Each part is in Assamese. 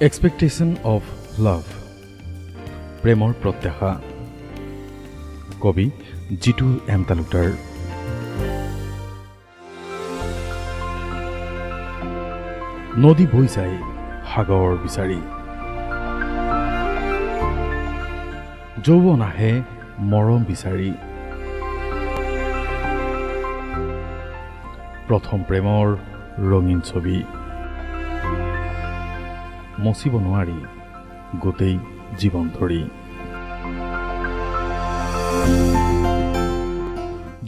Expectation of love. প্ৰেমৰ প্ৰত্যাশা। কবি জিতু এম তালুকদাৰ। নদী বৈ যায় সাগৰ বিচাৰি, যৌৱন আহে মৰম বিচাৰি। প্ৰথম প্ৰেমৰ ৰঙীন ছবি মচিব নোৱাৰি গোটেই জীৱন ধৰি।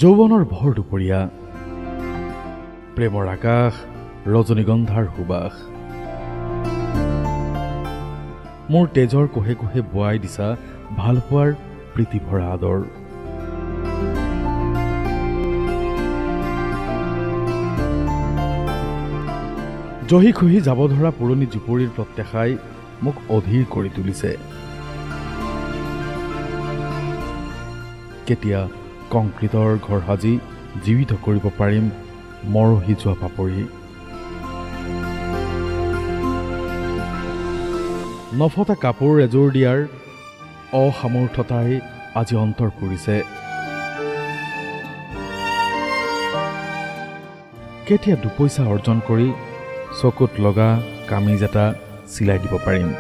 যৌৱনৰ ভৰ দুপৰীয়া, প্ৰেমৰ আকাশ ৰজনীগন্ধাৰ সুবাস। মোৰ তেজৰ কোহে কোহে বোৱাই দিছা ভালপোৱাৰ প্ৰীতিভৰা আদৰ। জহি খহি যাব ধৰা পুৰণি জুপুৰীৰ প্ৰত্যাশাই মোক অধীৰ কৰি তুলিছে। কেতিয়া কংক্ৰিটৰ ঘৰ সাজি জীৱিত কৰিব পাৰিম মৰহি যোৱা পাপৰি। নফটা কাপোৰ এযোৰ দিয়াৰ অসামৰ্থতাই আজি অন্তৰ পুৰিছে। কেতিয়া দুপইচা অৰ্জন কৰি চকুত লগা কামিজ এটা চিলাই দিব পাৰিম।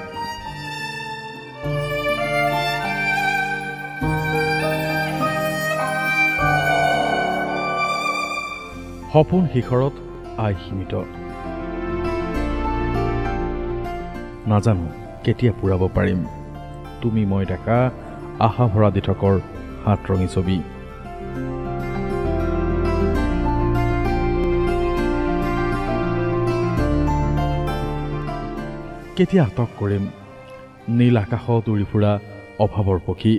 সপোন শিখৰত আই সীমিত, নাজানো কেতিয়া পূৰাব পাৰিম তুমি মই ডেকা আশা ভৰা দিঠকৰ হাত ৰঙী ছবি। কেতিয়া আটক কৰিম নীল আকাশত উৰি ফুৰা অভাৱৰ পক্ষী।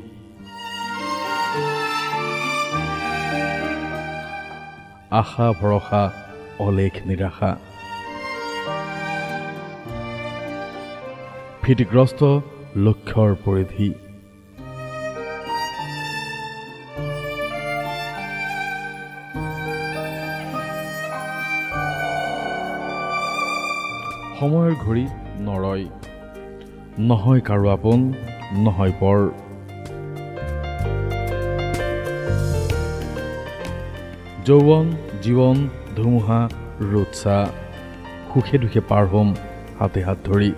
আশা ভৰসা অলেখ নিৰাশা, ভীতিগ্ৰস্ত লক্ষ্যৰ পৰিধি। সময়ৰ ঘড়ী নৰয়, নহয় কাৰো আপোন নহয় পৰ। যৌৱন জীৱন ধুমুহা ৰোৎসা, সুখে দুখে পাৰ হ'ম হাতে হাত ধৰি।